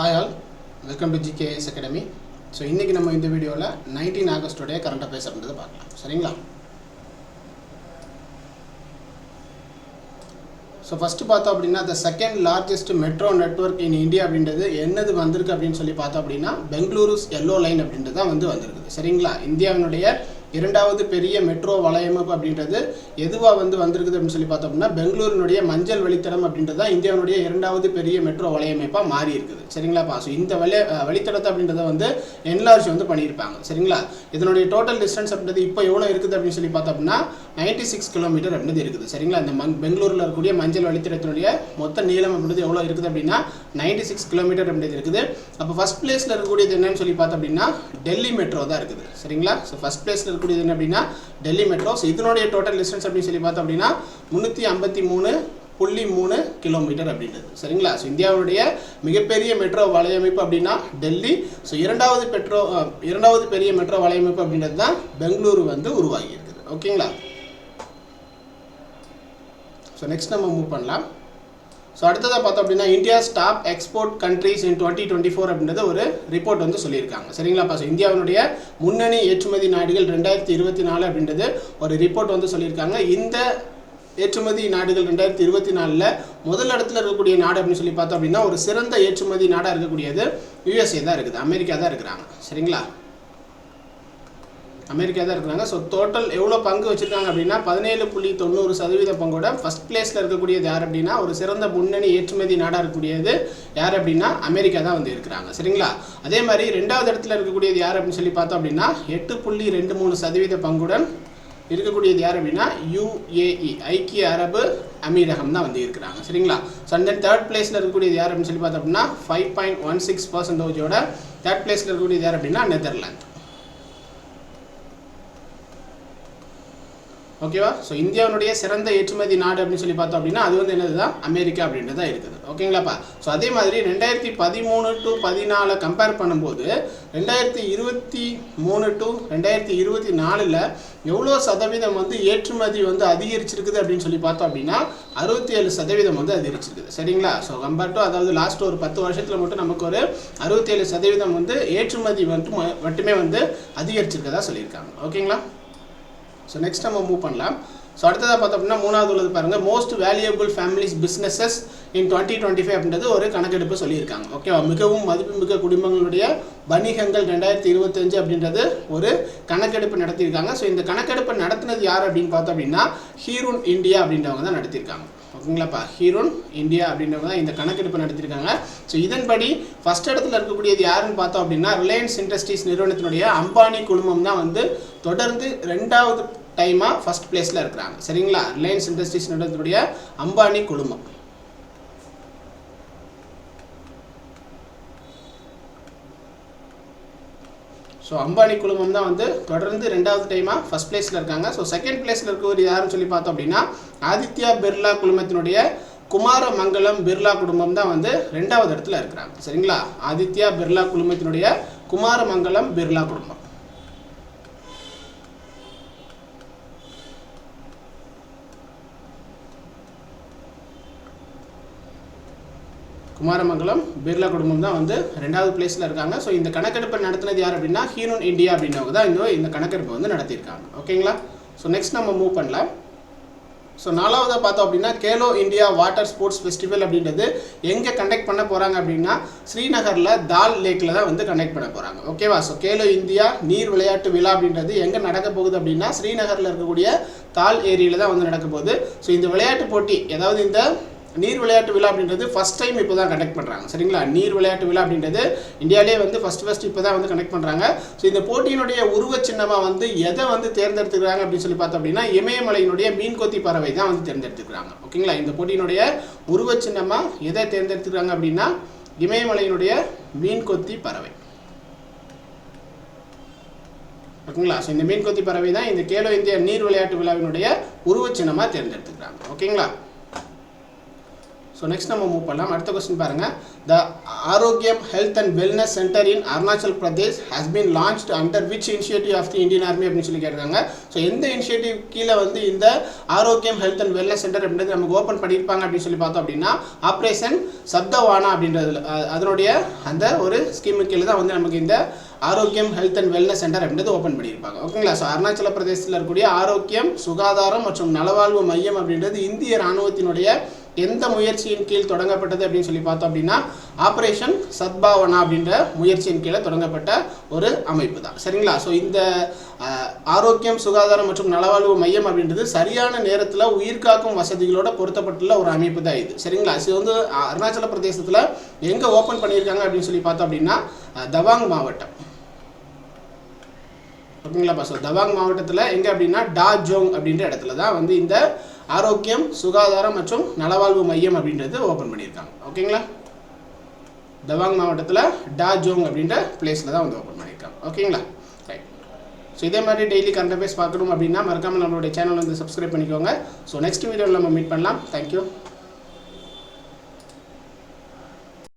Hi all, welcome to GKS Academy. So இன்னைக்கு நம்ம இந்த வீடியோல 19 ஆகஸ்ட் உடைய கரண்ட் அஃபேர்ஸ் அப்படின்றத பார்க்கலாம். சரிங்களா? So first பார்த்தோம் அப்படினா the second largest metro network in India அப்படின்றது என்னது வந்திருக்கு அப்படினு சொல்லி பார்த்தோம் அப்படினா பெங்களூருஸ் yellow line அப்படின்றது தான் வந்திருக்கு. சரிங்களா? இந்தியாவினுடைய இரண்டாவது பெரிய மெட்ரோ வலையமைப்பு அப்படின்றது எதுவா வந்திருக்குது அப்படின்னு சொல்லி பார்த்தோம் அப்படின்னா பெங்களூரினுடைய மஞ்சள் வழித்தடம் அப்படின்றது தான் இந்தியாவுடைய இரண்டாவது பெரிய மெட்ரோ வலையமைப்பா மாறி இருக்குது. சரிங்களா? ஸோ இந்த வழித்தடத்தை அப்படின்றத என்லார்ஜ் பண்ணியிருப்பாங்க. சரிங்களா? இதனுடைய டோட்டல் டிஸ்டன்ஸ் அப்படின்றது இப்போ எவ்வளோ இருக்குது அப்படின்னு சொல்லி பார்த்தோம் அப்படின்னா 96 கிலோமீட்டர் அப்படின்றது இருக்குது. சரிங்களா? இந்த பெங்களூரில் இருக்கக்கூடிய மஞ்சள் வழித்தடத்தினுடைய மொத்த நீளம் அப்படின்றது எவ்வளோ இருக்குது அப்படின்னா 96 கிலோமீட்டர் அப்படின்றது இருக்குது. அப்போ ஃபர்ஸ்ட் பிளேஸில் இருக்கக்கூடியது என்னன்னு சொல்லி பார்த்தோம் அப்படின்னா டெல்லி மெட்ரோ தான் இருக்குது. சரிங்களா? ஸோ ஃபர்ஸ்ட் பிளேஸில் இருக்கக்கூடியது என்ன அப்படின்னா டெல்லி மெட்ரோ. ஸோ இதனுடைய டோட்டல் டிஸ்டன்ஸ் அப்படின்னு சொல்லி பார்த்தோம் அப்படின்னா 353.3 கிலோமீட்டர் அப்படின்றது. சரிங்களா? ஸோ இந்தியாவுடைய மிகப்பெரிய மெட்ரோ வலையமைப்பு அப்படின்னா டெல்லி. ஸோ இரண்டாவது பெரிய மெட்ரோ வலையமைப்பு அப்படின்றது தான் பெங்களூரு உருவாகி இருக்குது. ஓகேங்களா? ஸோ நெக்ஸ்ட் நம்ம மூவ் பண்ணலாம். ஸோ அடுத்ததாக பார்த்தோம் அப்படின்னா இந்தியாஸ் டாப் எக்ஸ்போர்ட் கண்ட்ரீஸ் இன் 2024 அப்படின்றது ஒரு ரிப்போர்ட் சொல்லியிருக்காங்க. சரிங்களா? ஸோ இந்தியாவினுடைய முன்னணி ஏற்றுமதி நாடுகள் 2024 அப்படின்றது ஒரு ரிப்போர்ட் சொல்லியிருக்காங்க. இந்த ஏற்றுமதி நாடுகள் 2024 முதல் இடத்துல இருக்கக்கூடிய நாடு அப்படின்னு சொல்லி பார்த்தோம் அப்படின்னா ஒரு சிறந்த ஏற்றுமதி நாடாக இருக்கக்கூடியது USA தான் இருக்குது, அமெரிக்கா தான் இருக்கிறாங்க. சரிங்களா? அமெரிக்கா தான் இருக்கிறாங்க. ஸோ டோட்டல் எவ்வளோ பங்கு வச்சுருக்காங்க அப்படின்னா 17.90% பங்கோட ஃபர்ஸ்ட் பிளேஸில் இருக்கக்கூடியது யார் அப்படின்னா ஒரு சிறந்த முன்னணி ஏற்றுமதி நாடாக இருக்கக்கூடியது யார் அப்படின்னா அமெரிக்கா தான் இருக்கிறாங்க. சரிங்களா? அதே மாதிரி ரெண்டாவது இடத்துல இருக்கக்கூடியது யார் அப்படின்னு சொல்லி பார்த்தோம் அப்படின்னா 8.23% பங்குடன் இருக்கக்கூடியது யார் அப்படின்னா UAE, ஐக்கிய அரபு அமீரகம் தான் இருக்கிறாங்க. சரிங்களா? ஸோ அண்ட் தென் தேர்ட் பிளேஸில் இருக்கக்கூடியது யார் அப்படின்னு சொல்லி பார்த்தோம் அப்படின்னா 5.16%ஓட தேர்ட் பிளேஸில் இருக்கக்கூடியது யார் அப்படின்னா நெதர்லாந்து. ஓகேவா? ஸோ இந்தியாவுடைய சிறந்த ஏற்றுமதி நாடு அப்படின்னு சொல்லி பார்த்தோம் அப்படின்னா அது என்னது தான் அமெரிக்கா அப்படின்றது தான் இருக்குது. ஓகேங்களாப்பா? ஸோ அதே மாதிரி 2013 to 2014 கம்பேர் பண்ணும்போது 2023 to 2024 எவ்வளோ சதவீதம் ஏற்றுமதி அதிகரிச்சிருக்குது அப்படின்னு சொல்லி பார்த்தோம் அப்படின்னா 67% அதிகரிச்சிருக்குது. சரிங்களா? ஸோ கம்பேர் டு அதாவது லாஸ்ட் ஒரு 10 வருஷத்தில் மட்டும் நமக்கு ஒரு 67% ஏற்றுமதி மட்டுமே அதிகரிச்சிருக்கதா சொல்லியிருக்காங்க. ஓகேங்களா? ஸோ நெக்ஸ்ட் நம்ம மூவ் பண்ணலாம். ஸோ அடுத்ததாக பார்த்தோம் அப்படின்னா மூணாவது உள்ளது பாருங்கள் மோஸ்ட் வேல்யூபிள் ஃபேமிலிஸ் பிஸ்னஸஸ் இன் 2025 அப்படின்றது ஒரு கணக்கெடுப்பு சொல்லியிருக்காங்க. ஓகேவா? மிகவும் மதிப்புமிக்க குடும்பங்களுடைய வணிகங்கள் 2025 அப்படின்றது ஒரு கணக்கெடுப்பு நடத்தியிருக்காங்க. ஸோ இந்த கணக்கெடுப்பு நடத்தினது யார் அப்படின்னு பார்த்தோம் அப்படின்னா ஹீரோன் இந்தியா அப்படின்றவங்க தான் நடத்தியிருக்காங்க. ஓகேங்களாப்பா? ஹீரோன் இந்தியா அப்படின்றவங்க தான் இந்த கணக்கெடுப்பு நடத்தியிருக்காங்க. ஸோ இதன்படி ஃபர்ஸ்ட் இடத்துல இருக்கக்கூடியது யாருன்னு பார்த்தோம் அப்படின்னா ரிலையன்ஸ் இண்டஸ்ட்ரீஸ் நிறுவனத்தினுடைய அம்பானி குழுமம் தான் தொடர்ந்து ரெண்டாவது டைமாக ஃபர்ஸ்ட் பிளேஸில் இருக்கிறாங்க. சரிங்களா? ரிலையன்ஸ் இண்டஸ்ட்ரீஸ் நிறுவனத்தினுடைய அம்பானி குழுமம். ஸோ அம்பானி குழுமம் தான் தொடர்ந்து ரெண்டாவது டைமாக ஃபர்ஸ்ட் பிளேஸில் இருக்காங்க. ஸோ செகண்ட் பிளேஸில் இருக்கவர் யாருன்னு சொல்லி பார்த்தோம் அப்படின்னா ஆதித்யா பிர்லா குழுமத்தினுடைய குமாரமங்கலம் பிர்லா குடும்பம் தான் ரெண்டாவது இடத்துல இருக்கிறாங்க. சரிங்களா? ஆதித்யா பிர்லா குழுமத்தினுடைய குமாரமங்கலம் பிர்லா குடும்பம். குமாரமங்கலம் பிர்லா குடும்பம் தான் ரெண்டாவது பிளேஸில் இருக்காங்க. ஸோ இந்த கணக்கெடுப்பை நடத்தினது யார் அப்படின்னா ஹீரோன் இந்தியா அப்படின்றவங்க தான் இந்த கணக்கெடுப்பை நடத்தியிருக்காங்க. ஓகேங்களா? ஸோ நெக்ஸ்ட் நம்ம மூவ் பண்ணலாம். ஸோ நாலாவதாக பார்த்தோம் அப்படின்னா Khelo India water sports festival அப்படின்றது எங்கே கண்டக்ட் பண்ண போகிறாங்க அப்படின்னா ஸ்ரீநகரில் தால் லேக்கில் தான் கண்டக்ட் பண்ண போகிறாங்க. ஓகேவா? ஸோ கேலோ இந்தியா நீர் விளையாட்டு விழா அப்படின்றது எங்கே நடக்க போகுது அப்படின்னா ஸ்ரீநகரில் இருக்கக்கூடிய தால் ஏரியில் தான் நடக்க போகுது. ஸோ இந்த விளையாட்டு போட்டி அதாவது இந்த நீர் விளையாட்டு விழா அப்படின்றது ஃபர்ஸ்ட் டைம் இப்போ தான் கண்டக்ட் பண்ணுறாங்க. சரிங்களா? நீர் விளையாட்டு விழா அப்படின்றது இந்தியாவிலே ஃபர்ஸ்ட் இப்போ தான் கண்டக்ட் பண்ணுறாங்க. ஸோ இந்த போட்டியினுடைய உருவ சின்னமாக எதை தேர்ந்தெடுத்துக்கிறாங்க அப்படின்னு சொல்லி பார்த்தோம் அப்படின்னா இமயமலையினுடைய மீன்கொத்தி பறவை தான் தேர்ந்தெடுத்துக்கிறாங்க. ஓகேங்களா? இந்த போட்டியினுடைய உருவ சின்னமாக எதை தேர்ந்தெடுத்துக்கிறாங்க அப்படின்னா இமயமலையினுடைய மீன்கொத்தி பறவை. ஓகேங்களா? ஸோ இந்த மீன்கொத்தி பறவை தான் இந்த கேலோ இந்தியா நீர் விளையாட்டு விழாவினுடைய உருவ சின்னமாக தேர்ந்தெடுத்துக்கிறாங்க. ஓகேங்களா? ஸோ ஸோ நெக்ஸ்ட் நம்ம மூவ் பண்ணலாம். அடுத்த கொஸ்டின் பாருங்கள். The Arogyam health and wellness centre in Arunachal Pradesh has been launched under which initiative of the Indian army அப்படின்னு சொல்லி கேட்குறாங்க. ஸோ எந்த இனிஷியேட்டிவ் கீழே வந்து இந்த ஆரோக்கியம் ஹெல்த் அண்ட் வெல்னஸ் சென்டர் அப்படின்றது நமக்கு ஓப்பன் பண்ணியிருப்பாங்க அப்படின்னு சொல்லி பார்த்தோம் அப்படின்னா ஆப்ரேஷன் சப்தவானா அப்படின்றதுல அதனுடைய அந்த ஒரு ஸ்கீமு கீழே தான் வந்து நமக்கு இந்த ஆரோக்கியம் ஹெல்த் அண்ட் வெல்னஸ் சென்டர் அப்படின்றது ஓப்பன் பண்ணியிருப்பாங்க. ஓகேங்களா? ஸோ அருணாச்சல பிரதேசத்தில் இருக்கக்கூடிய ஆரோக்கியம் சுகாதாரம் மற்றும் நலவாழ்வு மையம் அப்படின்றது இந்திய இராணுவத்தினுடைய எந்த முயற்சியின் கீழ் தொடங்கப்பட்டது அப்படின்னு சொல்லி பார்த்தோம் அப்படின்னா ஆப்ரேஷன் சத்பாவனா அப்படின்ற முயற்சியின் கீழே தொடங்கப்பட்ட ஒரு அமைப்பு தான். சரிங்களா? ஸோ இந்த ஆரோக்கியம் சுகாதாரம் மற்றும் நலவாழ்வு மையம் அப்படின்றது சரியான நேரத்தில் உயிர்காக்கும் வசதிகளோட பொருத்தப்பட்டுள்ள ஒரு அமைப்பு தான் இது. சரிங்களா? இது வந்து அருணாச்சல பிரதேசத்தில் எங்கே ஓப்பன் பண்ணியிருக்காங்க அப்படின்னு சொல்லி பார்த்தோம் அப்படின்னா தவாங் மாவட்டம். ஓகேங்களாப்பா? ஸோ தவாங் மாவட்டத்தில் எங்கே அப்படின்னா டாஜோங் அப்படின்ற இடத்துல தான் வந்து இந்த ஆரோக்கியம் சுகாதாரம் மற்றும் நலவாழ்வு மையம் அப்படின்றது ஓப்பன் பண்ணியிருக்காங்க. ஓகேங்களா? தவாங் மாவட்டத்தில் டாஜோங் அப்படின்ற பிளேஸில் தான் வந்து ஓப்பன் பண்ணியிருக்காங்க. ஓகேங்களா? ரைட். ஸோ இதே மாதிரி டெய்லி கரண்ட் அஃபேர்ஸ் பார்க்கணும் அப்படின்னா மறக்காமல் நம்மளுடைய சேனல் வந்து சப்ஸ்கிரைப் பண்ணிக்கோங்க. ஸோ நெக்ஸ்ட் வீடியோவில் நம்ம மீட் பண்ணலாம். தேங்க்யூ.